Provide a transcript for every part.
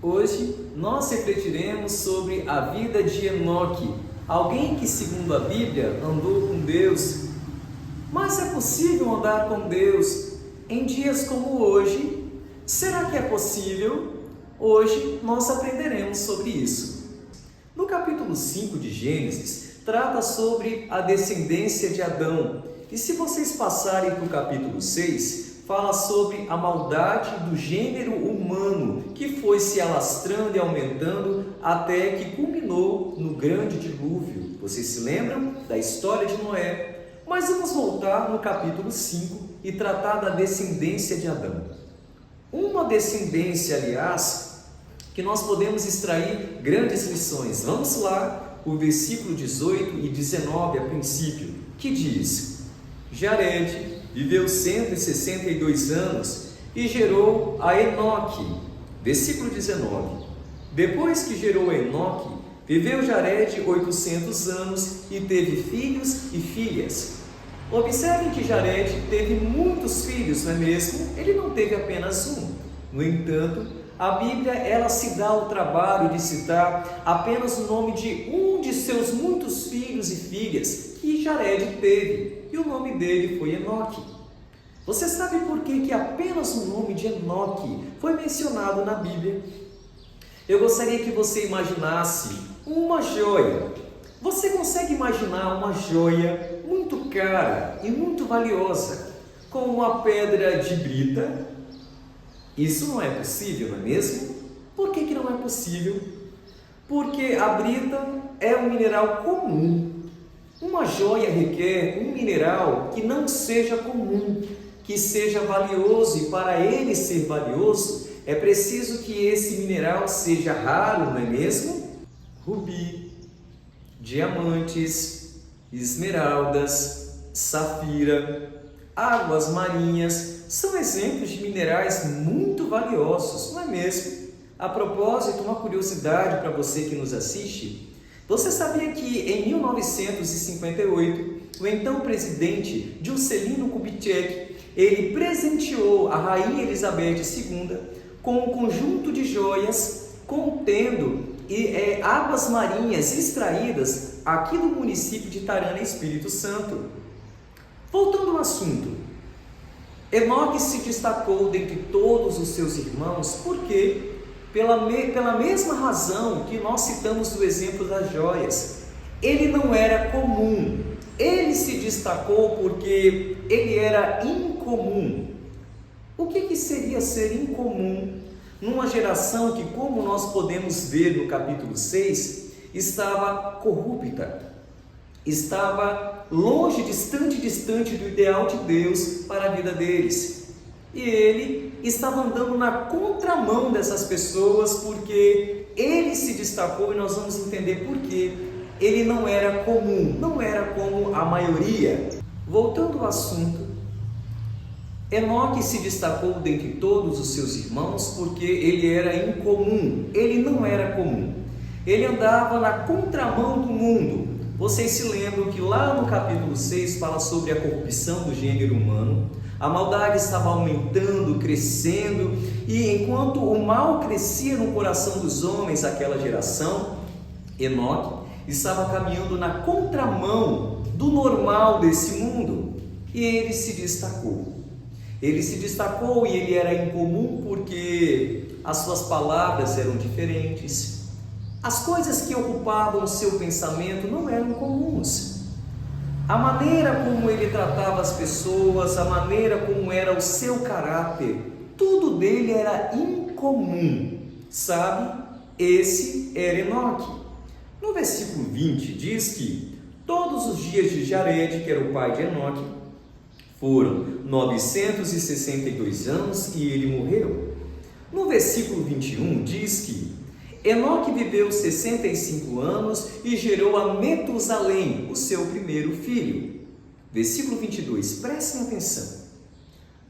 Hoje nós refletiremos sobre a vida de Enoque, alguém que, segundo a Bíblia, andou com Deus. Mas é possível andar com Deus em dias como hoje? Será que é possível? Hoje nós aprenderemos sobre isso. No capítulo 5 de Gênesis, trata sobre a descendência de Adão. E se vocês passarem para o capítulo 6, fala sobre a maldade do gênero humano, que foi se alastrando e aumentando até que culminou no grande dilúvio. Vocês se lembram da história de Noé? Mas vamos voltar no capítulo 5 e tratar da descendência de Adão. Uma descendência, aliás, que nós podemos extrair grandes lições. Vamos lá, o versículo 18 e 19 a princípio, que diz: Jared viveu 162 anos e gerou a Enoque. Versículo 19. Depois que gerou a Enoque, viveu Jared 800 anos e teve filhos e filhas. Observem que Jared teve muitos filhos, não é mesmo? Ele não teve apenas um. No entanto, a Bíblia ela se dá o trabalho de citar apenas o nome de um de seus muitos filhos e filhas que Jared teve, e o nome dele foi Enoque. Você sabe por que apenas o nome de Enoque foi mencionado na Bíblia? Eu gostaria que você imaginasse uma joia. Você consegue imaginar uma joia muito cara e muito valiosa, com uma pedra de brita? Isso não é possível, não é mesmo? Por que não é possível? Porque a brita é um mineral comum. Uma joia requer um mineral que não seja comum, que seja valioso, e para ele ser valioso, é preciso que esse mineral seja raro, não é mesmo? Rubi, diamantes, esmeraldas, safira, águas marinhas, são exemplos de minerais muito valiosos, não é mesmo? A propósito, uma curiosidade para você que nos assiste: você sabia que em 1958, o então presidente Juscelino Kubitschek, ele presenteou a rainha Elizabeth II com um conjunto de joias contendo águas marinhas extraídas aqui do município de Tarana, Espírito Santo. Voltando ao assunto, Enoque se destacou dentre todos os seus irmãos, porque pela mesma razão que nós citamos do exemplo das joias, ele não era comum. Ele se destacou porque ele era incomum. O que seria ser incomum numa geração que, como nós podemos ver no capítulo 6, estava corrupta, estava longe, distante do ideal de Deus para a vida deles? E ele estava andando na contramão dessas pessoas, porque ele se destacou, e nós vamos entender por quê. Ele não era comum, não era como a maioria. Voltando ao assunto, Enoque se destacou dentre todos os seus irmãos porque ele era incomum, ele não era comum. Ele andava na contramão do mundo. Vocês se lembram que lá no capítulo 6 fala sobre a corrupção do gênero humano. A maldade estava aumentando, crescendo, e enquanto o mal crescia no coração dos homens daquela geração, Enoque estava caminhando na contramão do normal desse mundo, e ele se destacou. Ele se destacou e ele era incomum porque as suas palavras eram diferentes. As coisas que ocupavam o seu pensamento não eram comuns. A maneira como ele tratava as pessoas, a maneira como era o seu caráter, tudo dele era incomum. Sabe? Esse era Enoque. No versículo 20 diz que todos os dias de Jared, que era o pai de Enoque, foram 962 anos e ele morreu. No versículo 21 diz que Enoque viveu 65 anos e gerou a Metusalém, o seu primeiro filho. Versículo 22, prestem atenção.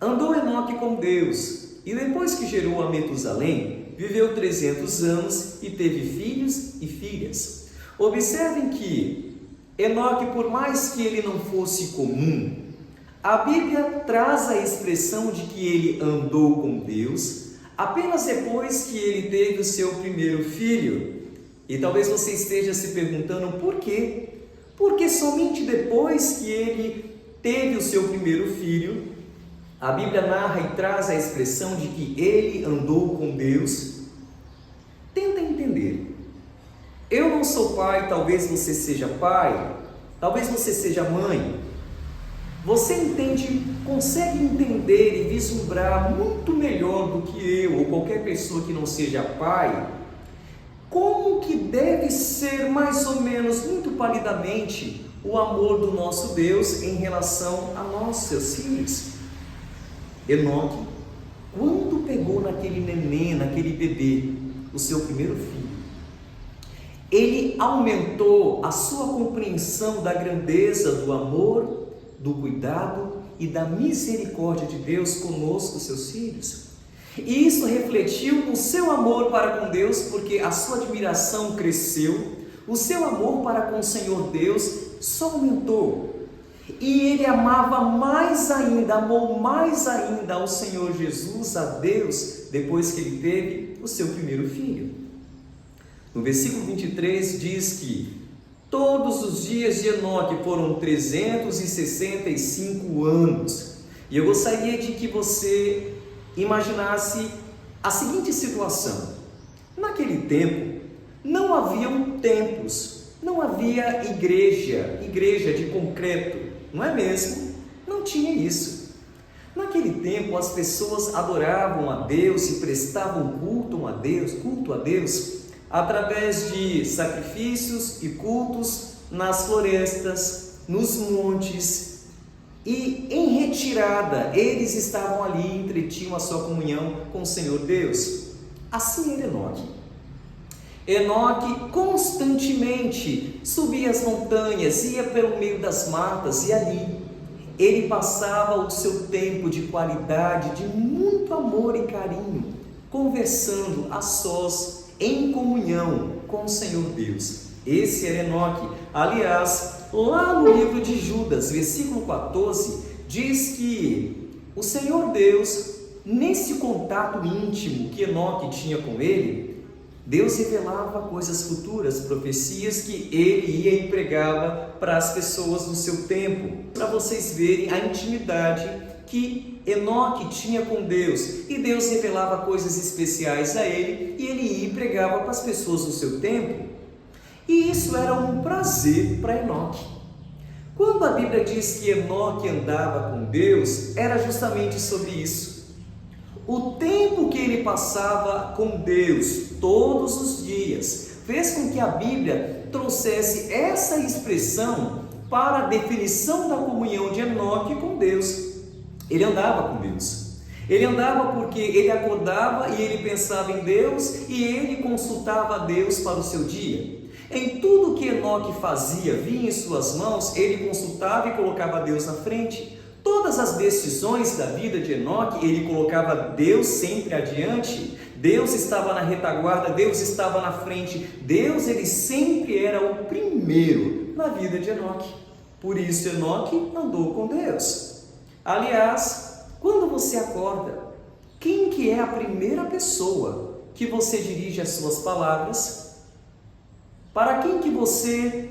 Andou Enoque com Deus, e depois que gerou a Metusalém, viveu 300 anos e teve filhos e filhas. Observem que Enoque, por mais que ele não fosse comum, a Bíblia traz a expressão de que ele andou com Deus, apenas depois que ele teve o seu primeiro filho. E talvez você esteja se perguntando por quê? Porque somente depois que ele teve o seu primeiro filho, a Bíblia narra e traz a expressão de que ele andou com Deus. Tenta entender. Eu não sou pai, talvez você seja pai, talvez você seja mãe. Você consegue entender e vislumbrar muito melhor do que eu ou qualquer pessoa que não seja pai, como que deve ser mais ou menos, muito palidamente, o amor do nosso Deus em relação a nós, seus filhos. Enoque, quando pegou naquele neném, naquele bebê, o seu primeiro filho, ele aumentou a sua compreensão da grandeza do amor, do cuidado e da misericórdia de Deus conosco, seus filhos. E isso refletiu o seu amor para com Deus, porque a sua admiração cresceu, o seu amor para com o Senhor Deus só aumentou. E ele amava mais ainda, amou mais ainda ao Senhor Jesus, a Deus, depois que ele teve o seu primeiro filho. No versículo 23 diz que todos os dias de Enoque foram 365 anos. E eu gostaria de que você imaginasse a seguinte situação. Naquele tempo, não haviam templos, não havia igreja de concreto, não é mesmo? Não tinha isso. Naquele tempo, as pessoas adoravam a Deus e prestavam culto a Deus, através de sacrifícios e cultos nas florestas, nos montes, e em retirada, eles estavam ali e entretinham a sua comunhão com o Senhor Deus. Assim era Enoque. Enoque constantemente subia as montanhas, ia pelo meio das matas, e ali ele passava o seu tempo de qualidade, de muito amor e carinho, conversando a sós, em comunhão com o Senhor Deus. Esse era Enoque. Aliás, lá no livro de Judas, versículo 14, diz que o Senhor Deus, nesse contato íntimo que Enoque tinha com ele, Deus revelava coisas futuras, profecias que ele ia e pregava para as pessoas do seu tempo, para vocês verem a intimidade que Enoque tinha com Deus, e Deus revelava coisas especiais a ele, e ele ia e pregava para as pessoas do seu tempo, e isso era um prazer para Enoque. Quando a Bíblia diz que Enoque andava com Deus, era justamente sobre isso. O tempo que ele passava com Deus, todos os dias, fez com que a Bíblia trouxesse essa expressão para a definição da comunhão de Enoque com Deus. Ele andava com Deus. Ele andava porque ele acordava e ele pensava em Deus, e ele consultava a Deus para o seu dia. Em tudo que Enoque fazia, vinha em suas mãos, ele consultava e colocava Deus na frente. Todas as decisões da vida de Enoque, ele colocava Deus sempre adiante. Deus estava na retaguarda, Deus estava na frente. Deus, ele sempre era o primeiro na vida de Enoque. Por isso Enoque andou com Deus. Aliás, quando você acorda, quem que é a primeira pessoa que você dirige as suas palavras? Para quem que você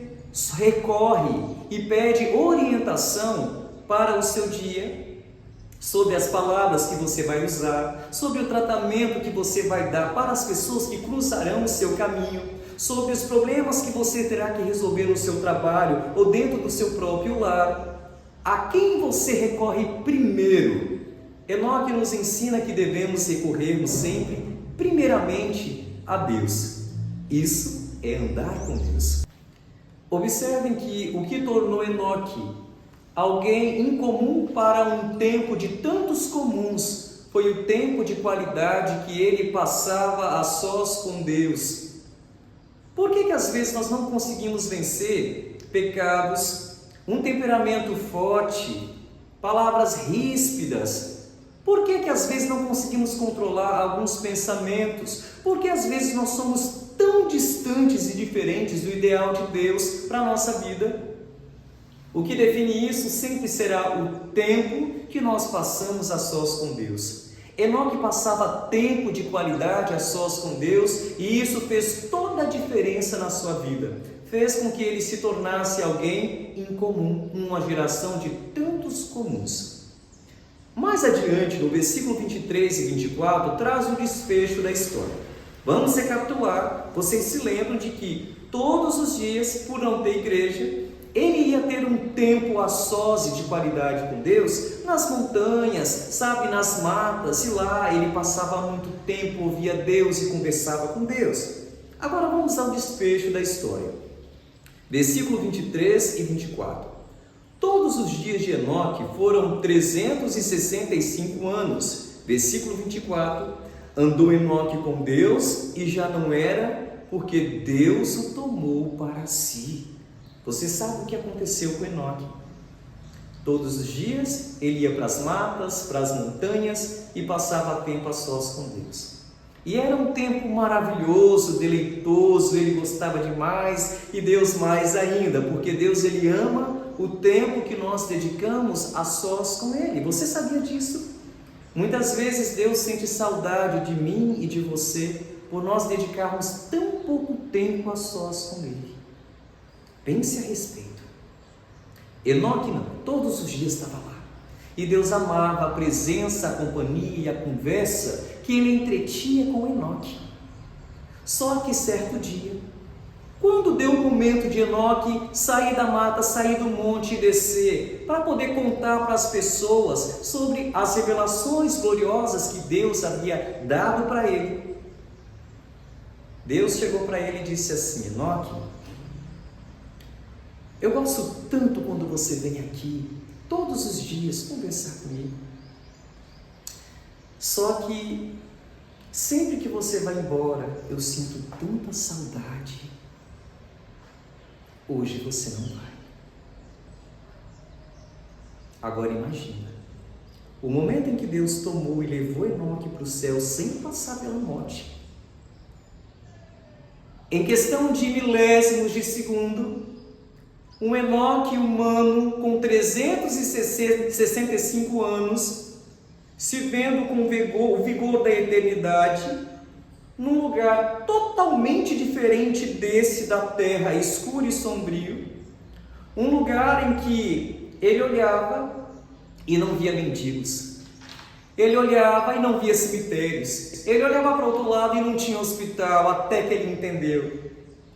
recorre e pede orientação para o seu dia? Sobre as palavras que você vai usar, sobre o tratamento que você vai dar para as pessoas que cruzarão o seu caminho, sobre os problemas que você terá que resolver no seu trabalho ou dentro do seu próprio lar. A quem você recorre primeiro? Enoque nos ensina que devemos recorrermos sempre, primeiramente, a Deus. Isso é andar com Deus. Observem que o que tornou Enoque alguém incomum para um tempo de tantos comuns foi o tempo de qualidade que ele passava a sós com Deus. Por que às vezes nós não conseguimos vencer pecados, um temperamento forte, palavras ríspidas? Por que às vezes não conseguimos controlar alguns pensamentos? Por que às vezes nós somos tão distantes e diferentes do ideal de Deus para a nossa vida? O que define isso sempre será o tempo que nós passamos a sós com Deus. Enoque passava tempo de qualidade a sós com Deus e isso fez toda a diferença na sua vida. Fez com que ele se tornasse alguém incomum, uma geração de tantos comuns. Mais adiante, no versículo 23 e 24, traz o desfecho da história. Vamos recapitular. Vocês se lembram de que todos os dias, por não ter igreja, ele ia ter um tempo a sós e de qualidade com Deus nas montanhas, sabe, nas matas, e lá ele passava muito tempo, ouvia Deus e conversava com Deus. Agora vamos ao desfecho da história. Versículo 23 e 24. Todos os dias de Enoque foram 365 anos. Versículo 24. Andou Enoque com Deus e já não era, porque Deus o tomou para si. Você sabe o que aconteceu com Enoque? Todos os dias ele ia para as matas, para as montanhas e passava tempo a sós com Deus. E era um tempo maravilhoso, deleitoso, ele gostava demais e Deus mais ainda, porque Deus ele ama o tempo que nós dedicamos a sós com Ele. Você sabia disso? Muitas vezes Deus sente saudade de mim e de você por nós dedicarmos tão pouco tempo a sós com Ele. Pense a respeito. Enoque não, todos os dias estava lá. E Deus amava a presença, a companhia e a conversa que ele entretinha com Enoque. Só que certo dia, quando deu o momento de Enoque sair da mata, sair do monte e descer, para poder contar para as pessoas sobre as revelações gloriosas que Deus havia dado para ele, Deus chegou para ele e disse assim: Enoque, eu gosto tanto quando você vem aqui, todos os dias, conversar comigo. Só que, sempre que você vai embora, eu sinto tanta saudade. Hoje você não vai. Agora imagina, o momento em que Deus tomou e levou Enoque para o céu sem passar pela morte. Em questão de milésimos de segundo, um Enoque humano com 365 anos, se vendo com o vigor da eternidade, num lugar totalmente diferente desse da terra, escuro e sombrio, um lugar em que ele olhava e não via mendigos, ele olhava e não via cemitérios, ele olhava para o outro lado e não tinha hospital, até que ele entendeu: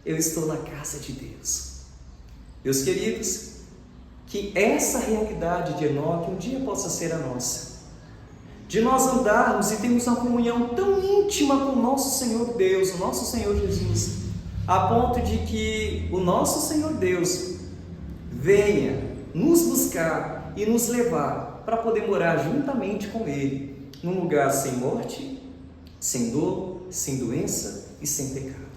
eu estou na casa de Deus. Meus queridos, que essa realidade de Enoque um dia possa ser a nossa, de nós andarmos e termos uma comunhão tão íntima com o nosso Senhor Deus, o nosso Senhor Jesus, a ponto de que o nosso Senhor Deus venha nos buscar e nos levar para poder morar juntamente com Ele, num lugar sem morte, sem dor, sem doença e sem pecado.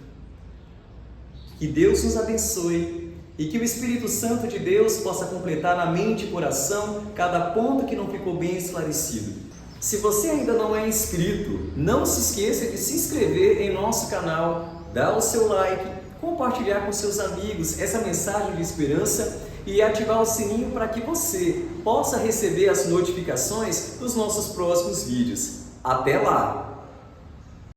Que Deus nos abençoe e que o Espírito Santo de Deus possa completar na mente e coração cada ponto que não ficou bem esclarecido. Se você ainda não é inscrito, não se esqueça de se inscrever em nosso canal, dar o seu like, compartilhar com seus amigos essa mensagem de esperança e ativar o sininho para que você possa receber as notificações dos nossos próximos vídeos. Até lá!